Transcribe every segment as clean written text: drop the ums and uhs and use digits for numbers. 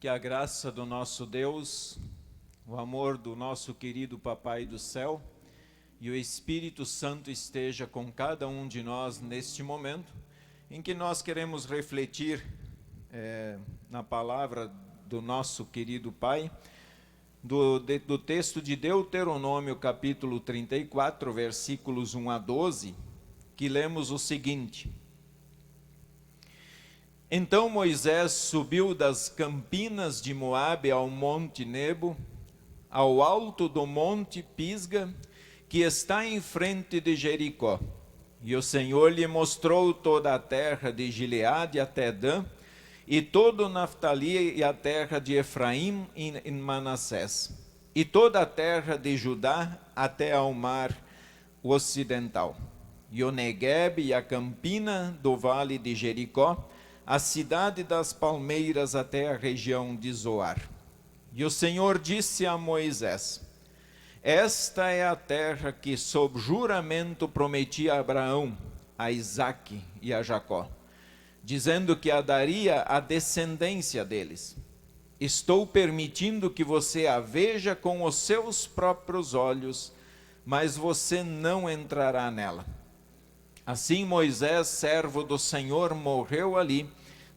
Que a graça do nosso Deus, o amor do nosso querido Papai do céu e o Espírito Santo esteja com cada um de nós neste momento em que nós queremos refletir na palavra do nosso querido Pai, do texto de Deuteronômio capítulo 34, versículos 1 a 12, que lemos o seguinte: Então Moisés subiu das campinas de Moabe ao monte Nebo, ao alto do monte Pisga, que está em frente de Jericó. E o Senhor lhe mostrou toda a terra de Gileade até Dan, e todo Naftali e a terra de Efraim e Manassés, e toda a terra de Judá até ao mar ocidental, e o Neguebe e a campina do vale de Jericó, a cidade das palmeiras até a região de Zoar. E o Senhor disse a Moisés: Esta é a terra que sob juramento prometi a Abraão, a Isaque e a Jacó, dizendo que a daria à descendência deles. Estou permitindo que você a veja com os seus próprios olhos, mas você não entrará nela. Assim Moisés, servo do Senhor, morreu ali,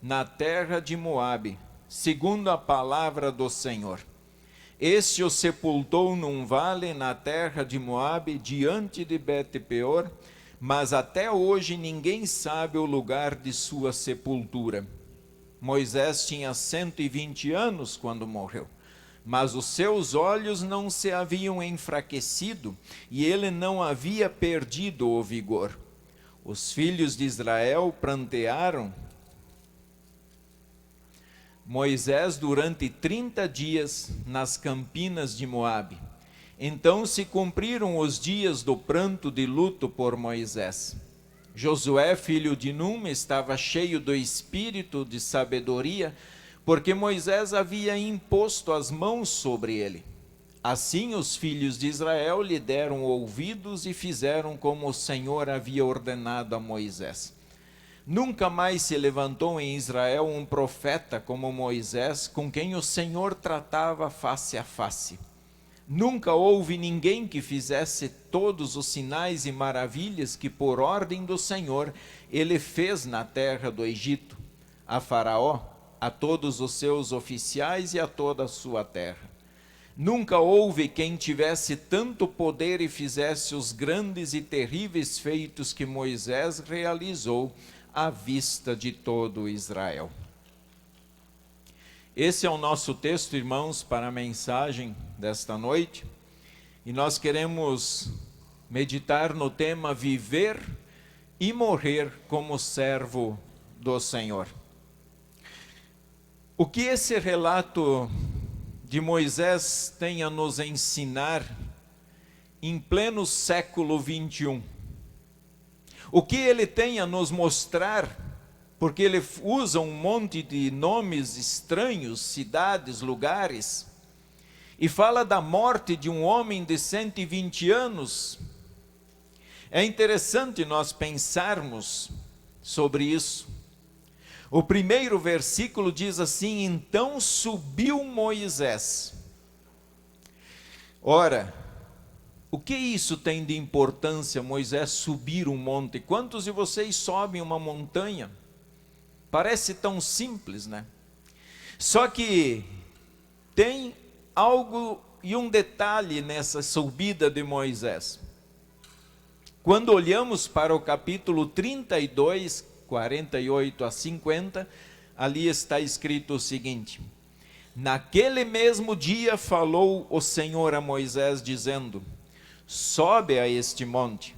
na terra de Moabe, segundo a palavra do Senhor. Este o sepultou num vale na terra de Moabe, diante de Bet-peor, mas até hoje ninguém sabe o lugar de sua sepultura. Moisés tinha 120 anos quando morreu, mas os seus olhos não se haviam enfraquecido e ele não havia perdido o vigor. Os filhos de Israel prantearam Moisés durante 30 dias nas campinas de Moabe. Então se cumpriram os dias do pranto de luto por Moisés. Josué, filho de Num, estava cheio do espírito de sabedoria, porque Moisés havia imposto as mãos sobre ele. Assim os filhos de Israel lhe deram ouvidos e fizeram como o Senhor havia ordenado a Moisés. Nunca mais se levantou em Israel um profeta como Moisés, com quem o Senhor tratava face a face. Nunca houve ninguém que fizesse todos os sinais e maravilhas que, por ordem do Senhor, ele fez na terra do Egito, a Faraó, a todos os seus oficiais e a toda a sua terra. Nunca houve quem tivesse tanto poder e fizesse os grandes e terríveis feitos que Moisés realizou à vista de todo Israel. Esse é o nosso texto, irmãos, para a mensagem desta noite. E nós queremos meditar no tema viver e morrer como servo do Senhor. O que esse relato de Moisés tem a nos ensinar em pleno século 21? O que ele tem a nos mostrar? Porque ele usa um monte de nomes estranhos, cidades, lugares, e fala da morte de um homem de 120 anos. É interessante nós pensarmos sobre isso. O primeiro versículo diz assim: Então subiu Moisés. Ora, o que isso tem de importância, Moisés subir um monte? Quantos de vocês sobem uma montanha? Parece tão simples, né? Só que tem algo e um detalhe nessa subida de Moisés. Quando olhamos para o capítulo 32, 48 a 50, ali está escrito o seguinte: Naquele mesmo dia falou o Senhor a Moisés, dizendo: Sobe a este monte,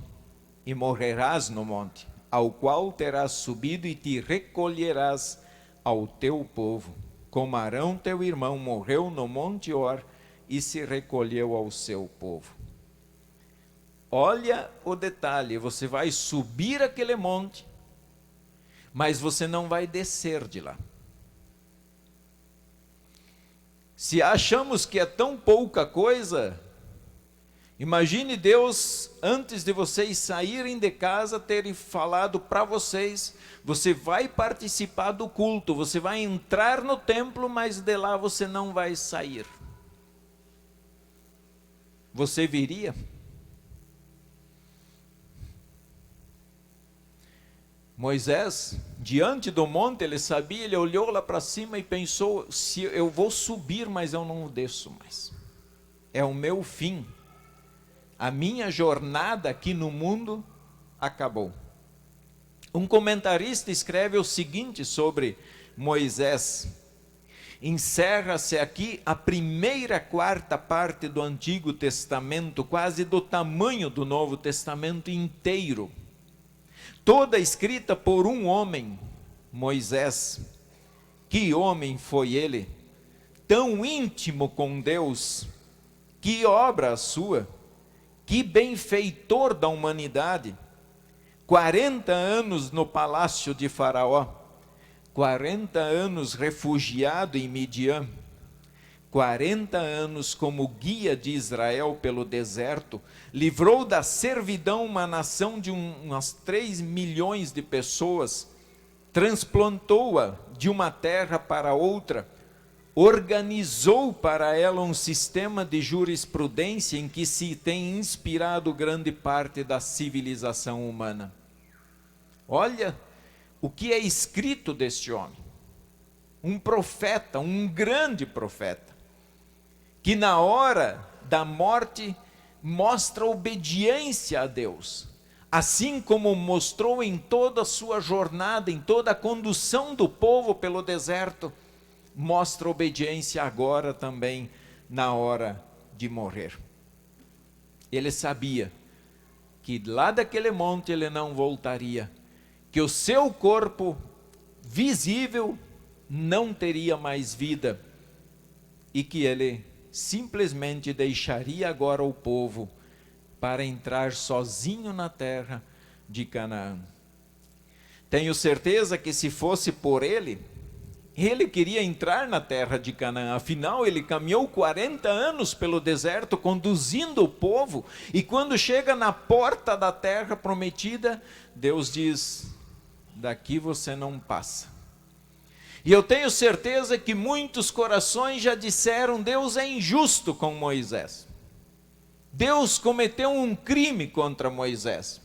e morrerás no monte, ao qual terás subido, e te recolherás ao teu povo, como Arão teu irmão morreu no monte Hor, e se recolheu ao seu povo. Olha o detalhe, você vai subir aquele monte, mas você não vai descer de lá. Se achamos que é tão pouca coisa, Imagine Deus, antes de vocês saírem de casa, terem falado para vocês: você vai participar do culto, você vai entrar no templo, mas de lá você não vai sair. Você viria? Moisés, diante do monte, ele sabia, ele olhou lá para cima e pensou: se eu vou subir, mas eu não desço mais. É o meu fim. A minha jornada aqui no mundo acabou. Um comentarista escreve o seguinte sobre Moisés: encerra-se aqui a primeira quarta parte do Antigo Testamento, quase do tamanho do Novo Testamento inteiro, toda escrita por um homem, Moisés. Que homem foi ele, tão íntimo com Deus, que obra a sua, que benfeitor da humanidade. 40 anos no palácio de Faraó, 40 anos refugiado em Midian, 40 anos como guia de Israel pelo deserto, livrou da servidão uma nação de umas 3 milhões de pessoas, transplantou-a de uma terra para outra, organizou para ela um sistema de jurisprudência em que se tem inspirado grande parte da civilização humana. Olha o que é escrito deste homem, um profeta, um grande profeta, que na hora da morte mostra obediência a Deus, assim como mostrou em toda a sua jornada, em toda a condução do povo pelo deserto, mostra obediência agora também na hora de morrer. Ele sabia que lá daquele monte ele não voltaria, que o seu corpo visível não teria mais vida e que ele simplesmente deixaria agora o povo para entrar sozinho na terra de Canaã. Tenho certeza que se fosse por ele, ele queria entrar na terra de Canaã, afinal ele caminhou 40 anos pelo deserto conduzindo o povo, e quando chega na porta da terra prometida, Deus diz: daqui você não passa. E eu tenho certeza que muitos corações já disseram: Deus é injusto com Moisés. Deus cometeu um crime contra Moisés.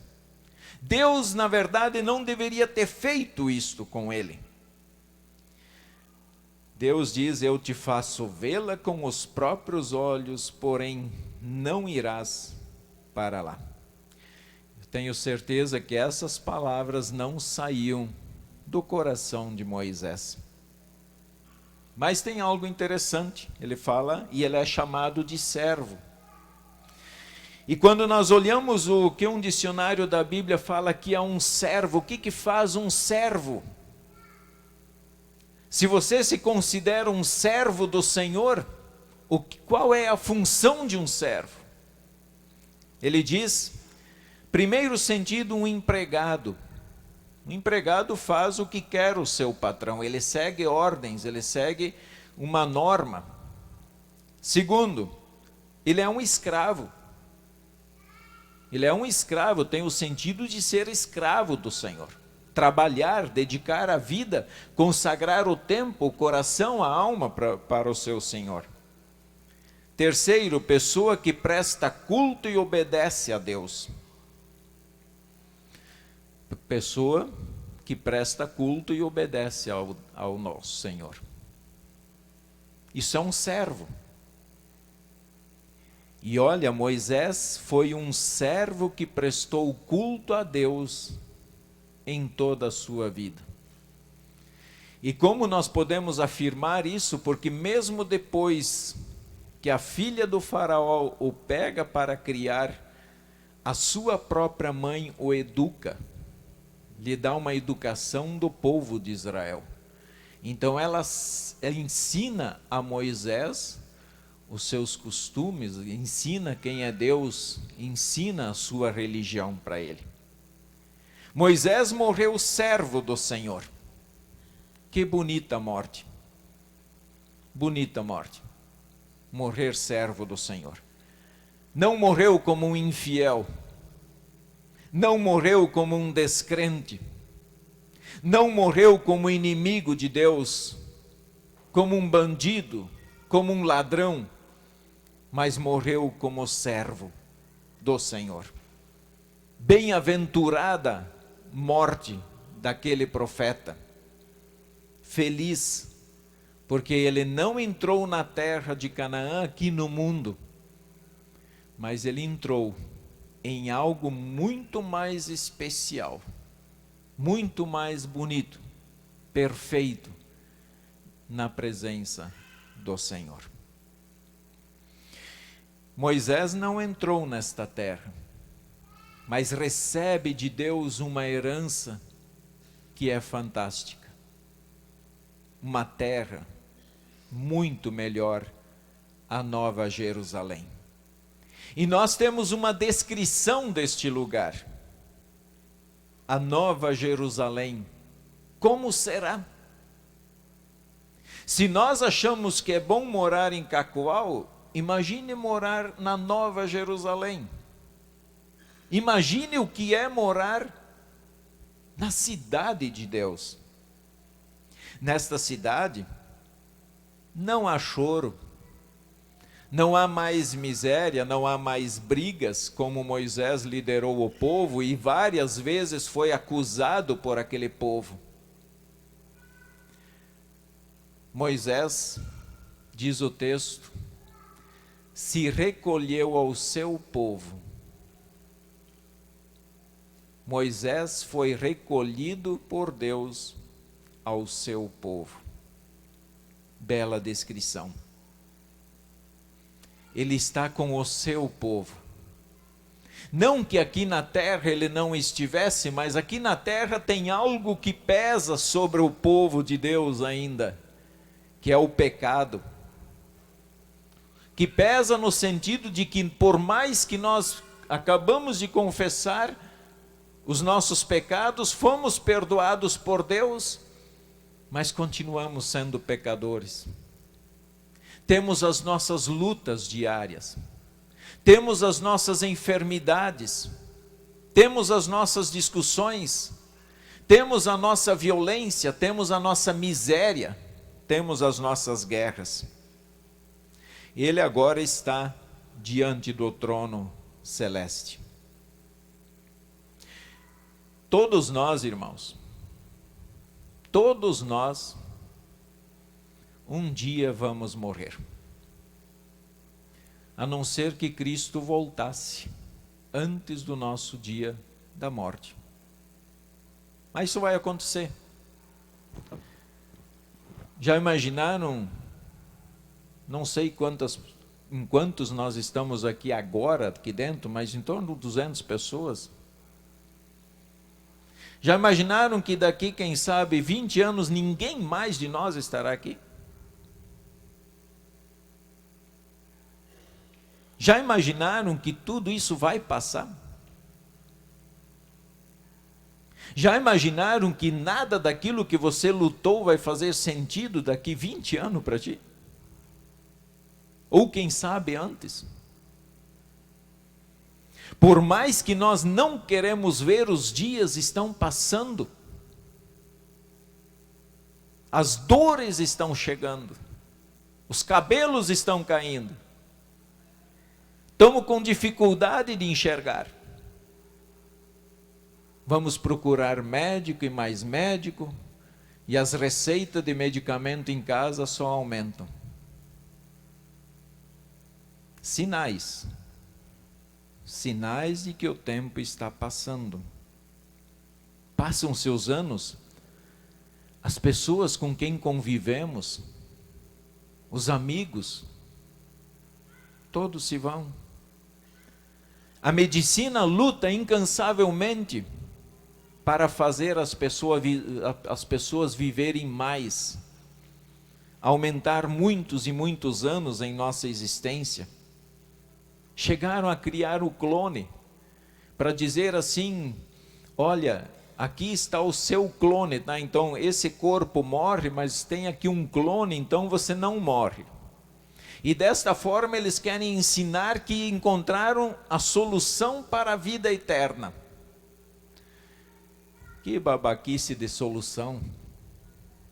Deus, na verdade, não deveria ter feito isto com ele. Deus diz: eu te faço vê-la com os próprios olhos, porém não irás para lá. Eu tenho certeza que essas palavras não saíam do coração de Moisés. Mas tem algo interessante, ele fala, e ele é chamado de servo. E quando nós olhamos o que um dicionário da Bíblia fala que é um servo, o que faz um servo? Se você se considera um servo do Senhor, qual é a função de um servo? Ele diz, primeiro sentido, um empregado. O empregado faz o que quer o seu patrão, ele segue ordens, ele segue uma norma. Segundo, ele é um escravo. Ele é um escravo, tem o sentido de ser escravo do Senhor. Trabalhar, dedicar a vida, consagrar o tempo, o coração, a alma para o seu Senhor. Terceiro, pessoa que presta culto e obedece a Deus. Pessoa que presta culto e obedece ao nosso Senhor. Isso é um servo. E olha, Moisés foi um servo que prestou culto a Deus em toda a sua vida. E como nós podemos afirmar isso? Porque mesmo depois que a filha do faraó o pega para criar, a sua própria mãe o educa, lhe dá uma educação do povo de Israel. Então ela ensina a Moisés os seus costumes, ensina quem é Deus, ensina a sua religião para ele. Moisés morreu servo do Senhor. Que bonita morte. Bonita morte. Morrer servo do Senhor. não morreu como um infiel, não morreu como um descrente, não morreu como inimigo de Deus, como um bandido, como um ladrão, mas morreu como servo do Senhor. Bem-aventurada morte daquele profeta, feliz, porque ele não entrou na terra de Canaã aqui no mundo, mas ele entrou em algo muito mais especial, muito mais bonito, perfeito, na presença do Senhor. Moisés não entrou nesta terra, mas recebe de Deus uma herança que é fantástica. Uma terra muito melhor, a Nova Jerusalém. E nós temos uma descrição deste lugar. A Nova Jerusalém, como será? Se nós achamos que é bom morar em Cacoal, imagine morar na Nova Jerusalém. Imagine o que é morar na cidade de Deus. Nesta cidade, não há choro, não há mais miséria, não há mais brigas, como Moisés liderou o povo e várias vezes foi acusado por aquele povo. Moisés, diz o texto, se recolheu ao seu povo. Moisés foi recolhido por Deus ao seu povo. Bela descrição. Ele está com o seu povo. Não que aqui na terra ele não estivesse, mas aqui na terra tem algo que pesa sobre o povo de Deus ainda, que é o pecado. Que pesa no sentido de que por mais que nós acabamos de confessar os nossos pecados, fomos perdoados por Deus, mas continuamos sendo pecadores. Temos as nossas lutas diárias, temos as nossas enfermidades, temos as nossas discussões, temos a nossa violência, temos a nossa miséria, temos as nossas guerras. Ele agora está diante do trono celeste. Todos nós, irmãos, todos nós, um dia vamos morrer. A não ser que Cristo voltasse antes do nosso dia da morte. Mas isso vai acontecer. Já imaginaram, não sei quantos nós estamos aqui agora, aqui dentro, mas em torno de 200 pessoas. Já imaginaram que daqui, quem sabe, 20 anos, ninguém mais de nós estará aqui? Já imaginaram que tudo isso vai passar? Já imaginaram que nada daquilo que você lutou vai fazer sentido daqui 20 anos para ti? Ou quem sabe antes? Por mais que nós não queremos ver, os dias estão passando. As dores estão chegando. Os cabelos estão caindo. Estamos com dificuldade de enxergar. Vamos procurar médico e mais médico, e as receitas de medicamento em casa só aumentam. Sinais de que o tempo está passando. Passam-se os anos, as pessoas com quem convivemos, os amigos, todos se vão. A medicina luta incansavelmente para fazer as pessoas viverem mais, aumentar muitos e muitos anos em nossa existência. Chegaram a criar o clone, para dizer assim, olha, aqui está o seu clone, tá? Então esse corpo morre, mas tem aqui um clone, então você não morre. E desta forma eles querem ensinar que encontraram a solução para a vida eterna. Que babaquice de solução.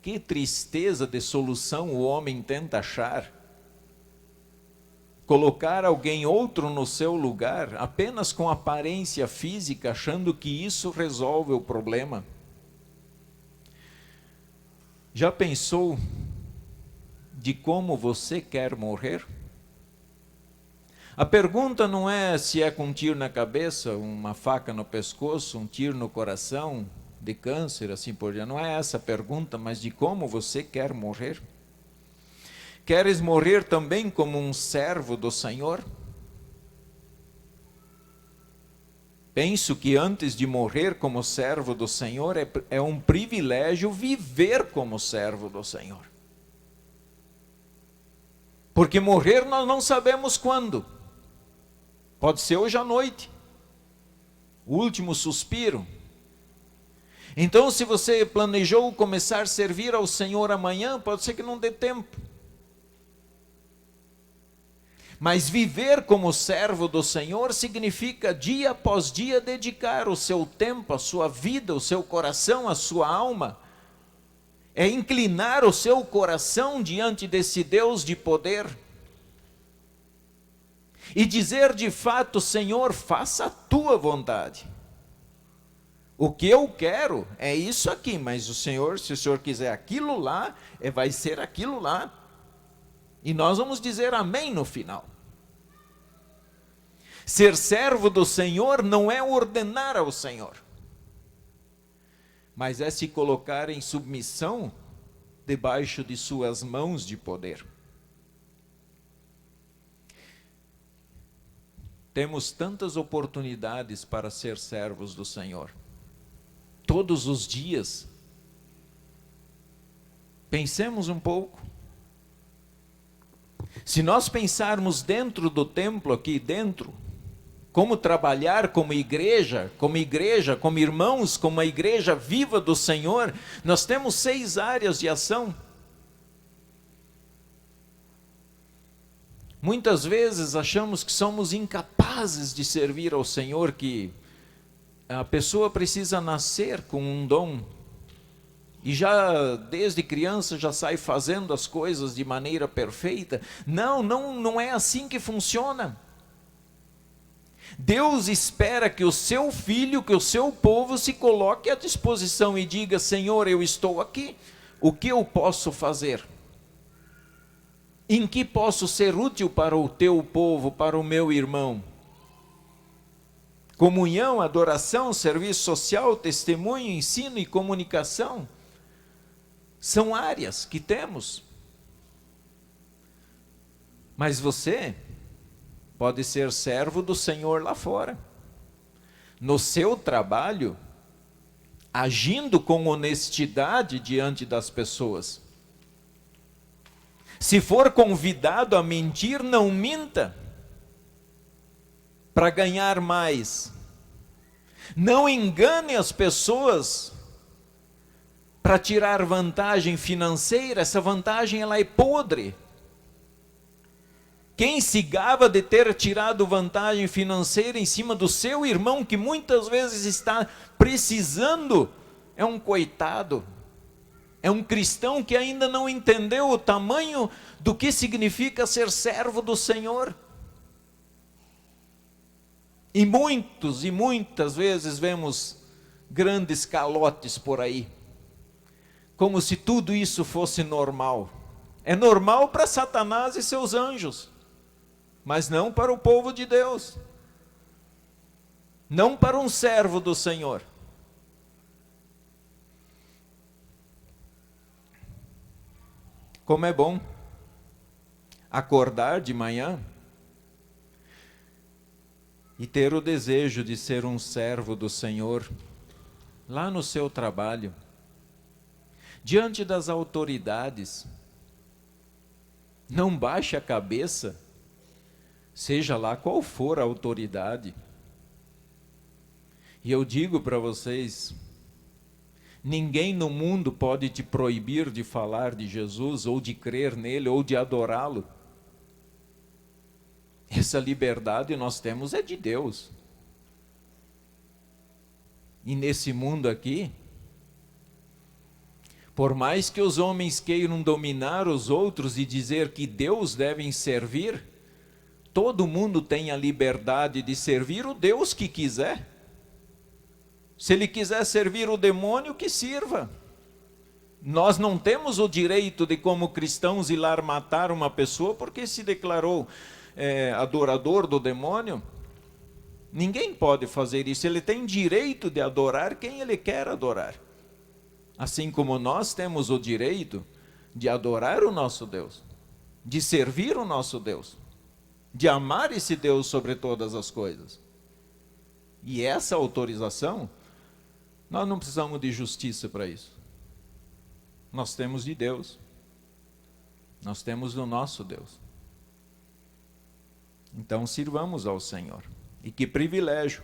Que tristeza de solução o homem tenta achar. Colocar alguém outro no seu lugar, apenas com aparência física, achando que isso resolve o problema. Já pensou de como você quer morrer? A pergunta não é se é com um tiro na cabeça, uma faca no pescoço, um tiro no coração, de câncer, assim por diante. Não é essa a pergunta, mas de como você quer morrer. Queres morrer também como um servo do Senhor? Penso que antes de morrer como servo do Senhor, é um privilégio viver como servo do Senhor. Porque morrer nós não sabemos quando. Pode ser hoje à noite. O último suspiro. Então, se você planejou começar a servir ao Senhor amanhã, pode ser que não dê tempo. Mas viver como servo do Senhor significa dia após dia dedicar o seu tempo, a sua vida, o seu coração, a sua alma. É inclinar o seu coração diante desse Deus de poder. E dizer de fato, Senhor, faça a tua vontade. O que eu quero é isso aqui, mas o Senhor, se o Senhor quiser aquilo lá, vai ser aquilo lá. E nós vamos dizer amém no final. Ser servo do Senhor não é ordenar ao Senhor, mas é se colocar em submissão debaixo de suas mãos de poder. Temos tantas oportunidades para ser servos do Senhor. Todos os dias. Pensemos um pouco. Se nós pensarmos dentro do templo, aqui dentro, como trabalhar como igreja, como irmãos, como a igreja viva do Senhor, nós temos 6 áreas de ação. Muitas vezes achamos que somos incapazes de servir ao Senhor, que a pessoa precisa nascer com um dom e já desde criança já sai fazendo as coisas de maneira perfeita. Não é assim que funciona. Deus espera que o seu filho, que o seu povo se coloque à disposição e diga: Senhor, eu estou aqui, o que eu posso fazer? Em que posso ser útil para o teu povo, para o meu irmão? Comunhão, adoração, serviço social, testemunho, ensino e comunicação são áreas que temos. Mas você pode ser servo do Senhor lá fora, no seu trabalho, agindo com honestidade diante das pessoas. Se for convidado a mentir, não minta para ganhar mais. Não engane as pessoas para tirar vantagem financeira. Essa vantagem ela é podre. Quem se gaba de ter tirado vantagem financeira em cima do seu irmão, que muitas vezes está precisando, é um coitado. É um cristão que ainda não entendeu o tamanho do que significa ser servo do Senhor. E muitas vezes vemos grandes calotes por aí, como se tudo isso fosse normal. É normal para Satanás e seus anjos, mas não para o povo de Deus, não para um servo do Senhor. Como é bom acordar de manhã e ter o desejo de ser um servo do Senhor lá no seu trabalho, diante das autoridades. Não baixe a cabeça, seja lá qual for a autoridade. E eu digo para vocês, ninguém no mundo pode te proibir de falar de Jesus, ou de crer nele, ou de adorá-lo. Essa liberdade nós temos é de Deus. E nesse mundo aqui, por mais que os homens queiram dominar os outros e dizer que Deus devem servir, todo mundo tem a liberdade de servir o Deus que quiser. Se ele quiser servir o demônio, que sirva. Nós não temos o direito de, como cristãos, ir lá matar uma pessoa porque se declarou adorador do demônio. Ninguém pode fazer isso. Ele tem direito de adorar quem ele quer adorar. Assim como nós temos o direito de adorar o nosso Deus, de servir o nosso Deus, de amar esse Deus sobre todas as coisas. E essa autorização, nós não precisamos de justiça para isso. Nós temos de Deus. Nós temos do nosso Deus. Então sirvamos ao Senhor. E que privilégio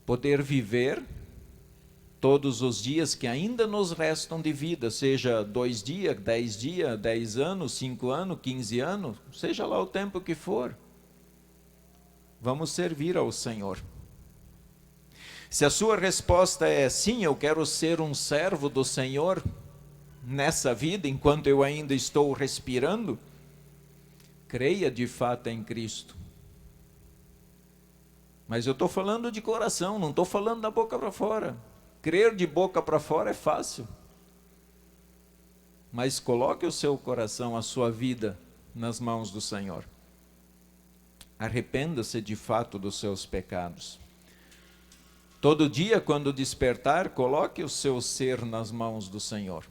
poder viver todos os dias que ainda nos restam de vida, seja 2 dias, 10 anos, 5 anos, 15 anos, seja lá o tempo que for. Vamos servir ao Senhor. Se a sua resposta é sim, eu quero ser um servo do Senhor nessa vida, enquanto eu ainda estou respirando, creia de fato em Cristo. Mas eu estou falando de coração, não estou falando da boca para fora. Crer de boca para fora é fácil. Mas coloque o seu coração, a sua vida nas mãos do Senhor. Arrependa-se de fato dos seus pecados. Todo dia, quando despertar, coloque o seu ser nas mãos do Senhor.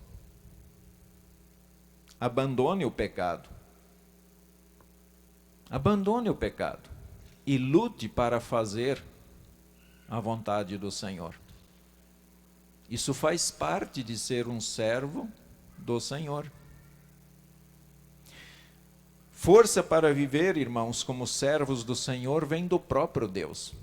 Abandone o pecado. Abandone o pecado. E lute para fazer a vontade do Senhor. Isso faz parte de ser um servo do Senhor. Força para viver, irmãos, como servos do Senhor, vem do próprio Deus.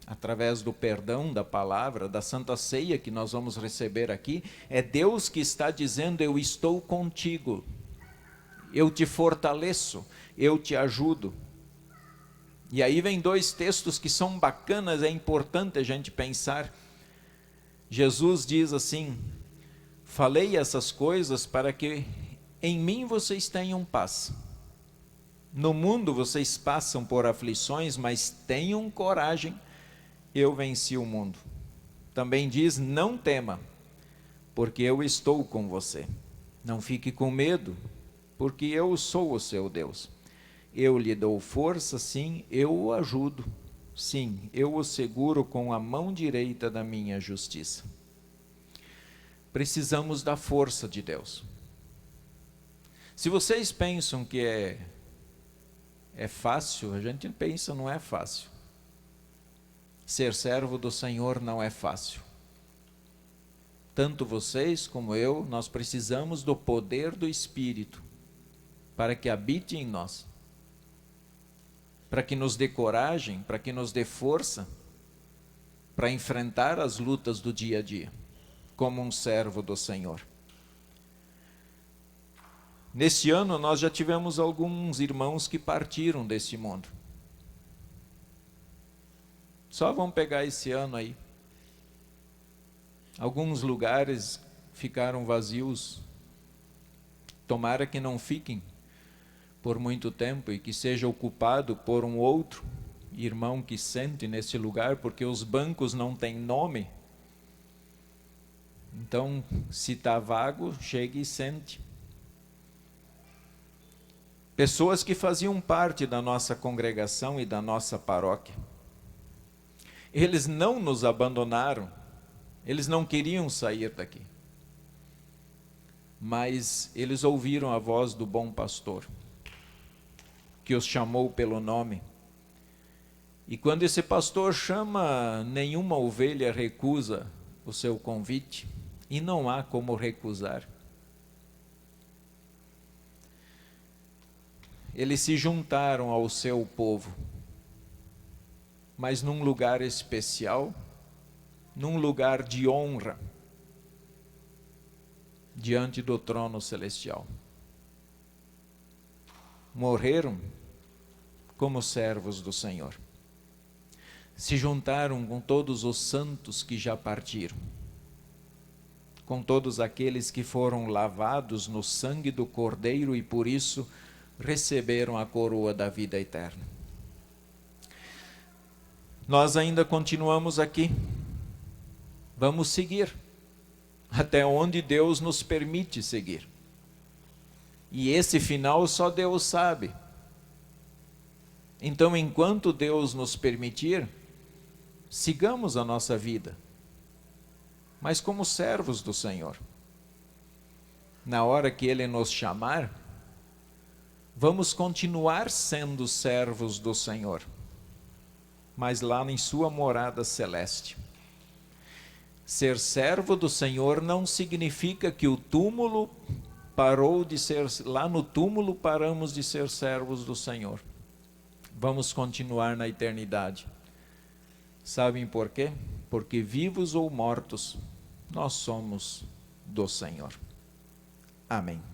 Através do perdão, da palavra, da Santa Ceia que nós vamos receber aqui, é Deus que está dizendo: eu estou contigo, eu te fortaleço, eu te ajudo. E aí vem 2 textos que são bacanas, é importante a gente pensar. Jesus diz assim: falei essas coisas para que em mim vocês tenham paz. No mundo vocês passam por aflições, mas tenham coragem, eu venci o mundo. Também diz: não tema, porque eu estou com você. Não fique com medo, porque eu sou o seu Deus. Eu lhe dou força, sim, eu o ajudo. Sim, eu o seguro com a mão direita da minha justiça. Precisamos da força de Deus. Se vocês pensam que é fácil, a gente pensa, não é fácil. Ser servo do Senhor não é fácil. Tanto vocês como eu, nós precisamos do poder do Espírito para que habite em nós, para que nos dê coragem, para que nos dê força para enfrentar as lutas do dia a dia, como um servo do Senhor. Neste ano nós já tivemos alguns irmãos que partiram desse mundo. Só vamos pegar esse ano aí. Alguns lugares ficaram vazios. Tomara que não fiquem por muito tempo e que seja ocupado por um outro irmão que sente nesse lugar, porque os bancos não têm nome. Então, se está vago, chegue e sente. Pessoas que faziam parte da nossa congregação e da nossa paróquia. Eles não nos abandonaram, eles não queriam sair daqui. Mas eles ouviram a voz do bom pastor, que os chamou pelo nome. E quando esse pastor chama, nenhuma ovelha recusa o seu convite, e não há como recusar. Eles se juntaram ao seu povo, mas num lugar especial, num lugar de honra, diante do trono celestial. Morreram como servos do Senhor. Se juntaram com todos os santos que já partiram, com todos aqueles que foram lavados no sangue do Cordeiro e por isso receberam a coroa da vida eterna. Nós ainda continuamos aqui. Vamos seguir até onde Deus nos permite seguir. E esse final só Deus sabe. Então, enquanto Deus nos permitir, sigamos a nossa vida, mas como servos do Senhor. Na hora que Ele nos chamar, vamos continuar sendo servos do Senhor, mas lá em sua morada celeste. Ser servo do Senhor não significa que o túmulo parou de ser, lá no túmulo paramos de ser servos do Senhor. Vamos continuar na eternidade. Sabem por quê? Porque vivos ou mortos, nós somos do Senhor. Amém.